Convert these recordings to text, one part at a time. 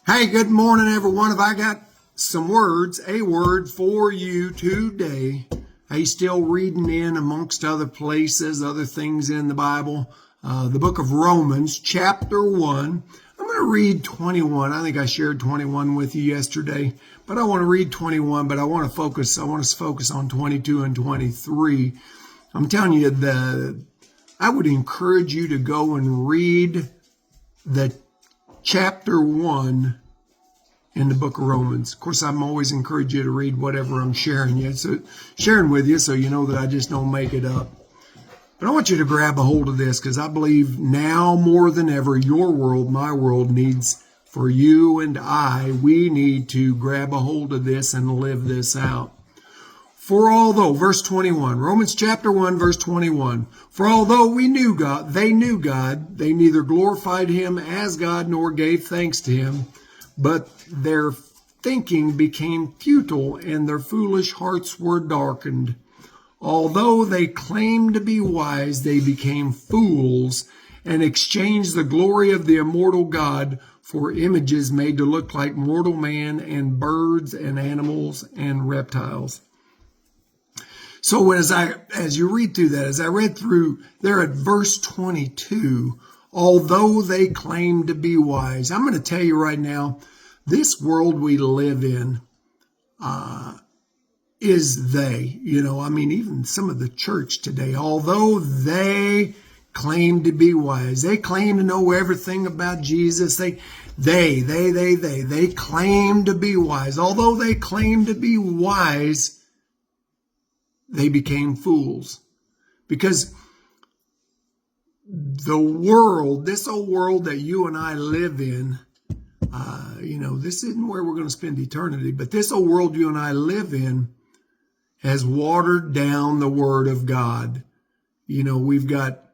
Hey, good morning, everyone. Have I got some words, a word for you today? Hey, still reading in amongst other places, other things in the Bible, the book of Romans, chapter 1. I'm going to read 21. I think I shared 21 with you yesterday, but I want to read 21, but I want to focus on 22 and 23. I'm telling you, I would encourage you to go and read the chapter 1 in the book of Romans. Of course, I'm always encourage you to read whatever I'm sharing with you, so you know that I just don't make it up. But I want you to grab a hold of this, because I believe now more than ever, your world, my world, needs for you and we need to grab a hold of this and live this out. For although, verse 21, Romans chapter 1, verse 21, for although they knew God, they neither glorified him as God nor gave thanks to him, but their thinking became futile and their foolish hearts were darkened. Although they claimed to be wise, they became fools and exchanged the glory of the immortal God for images made to look like mortal man and birds and animals and reptiles. So as you read through that, as I read through there at verse 22, although they claim to be wise, I'm going to tell you right now, this world we live in is they. Even some of the church today, although they claim to be wise, they claim to know everything about Jesus. They claim to be wise. Although they claim to be wise, they became fools, because the world, this old world that you and I live in, this isn't where we're going to spend eternity, but this old world you and I live in has watered down the Word of God. We've got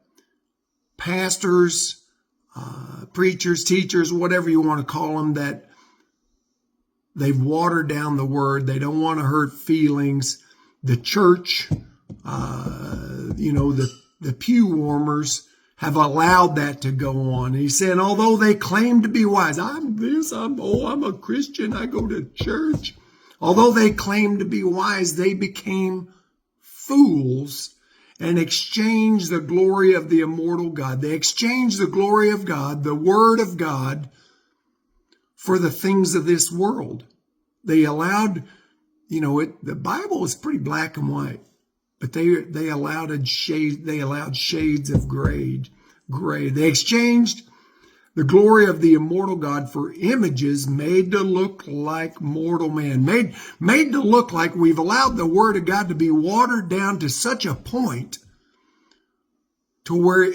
pastors, preachers, teachers, whatever you want to call them, that they've watered down the Word. They don't want to hurt feelings. The church, the pew warmers have allowed that to go on. And he said, although they claim to be wise, I'm a Christian, I go to church. Although they claim to be wise, they became fools and exchanged the glory of the immortal God. They exchanged the glory of God, the Word of God, for the things of this world. They allowed, the Bible is pretty black and white, but they allowed shades of gray. They exchanged the glory of the immortal God for images made to look like mortal man, made to look like we've allowed the Word of God to be watered down to such a point to where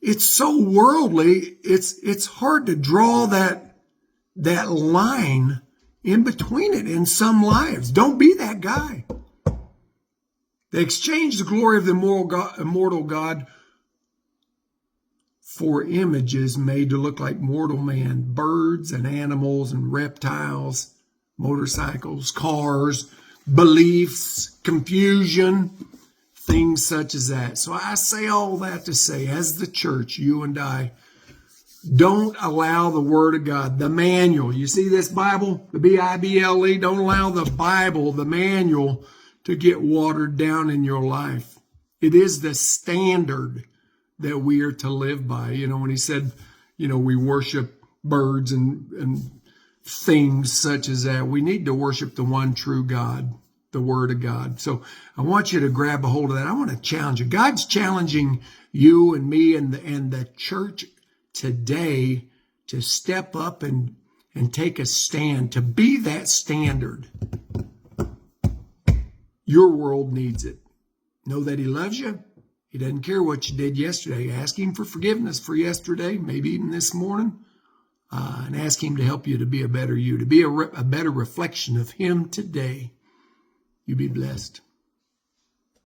it's so worldly, it's hard to draw that line in between it in some lives. Don't be that guy. They exchanged the glory of the immortal God for images made to look like mortal man, birds and animals and reptiles, motorcycles, cars, beliefs, confusion, things such as that. So I say all that to say, as the church, you and I, don't allow the Word of God, the manual. You see this Bible, the Bible, don't allow the Bible, the manual, to get watered down in your life. It is the standard that we are to live by. When he said, we worship birds and things such as that, we need to worship the one true God, the Word of God. So I want you to grab a hold of that. I want to challenge you. God's challenging you and me and the church today to step up and take a stand, to be that standard. Your world needs it. Know that he loves you. He doesn't care what you did yesterday. Ask him for forgiveness for yesterday, maybe even this morning, and ask him to help you to be a better you, to be a better reflection of him today. You be blessed.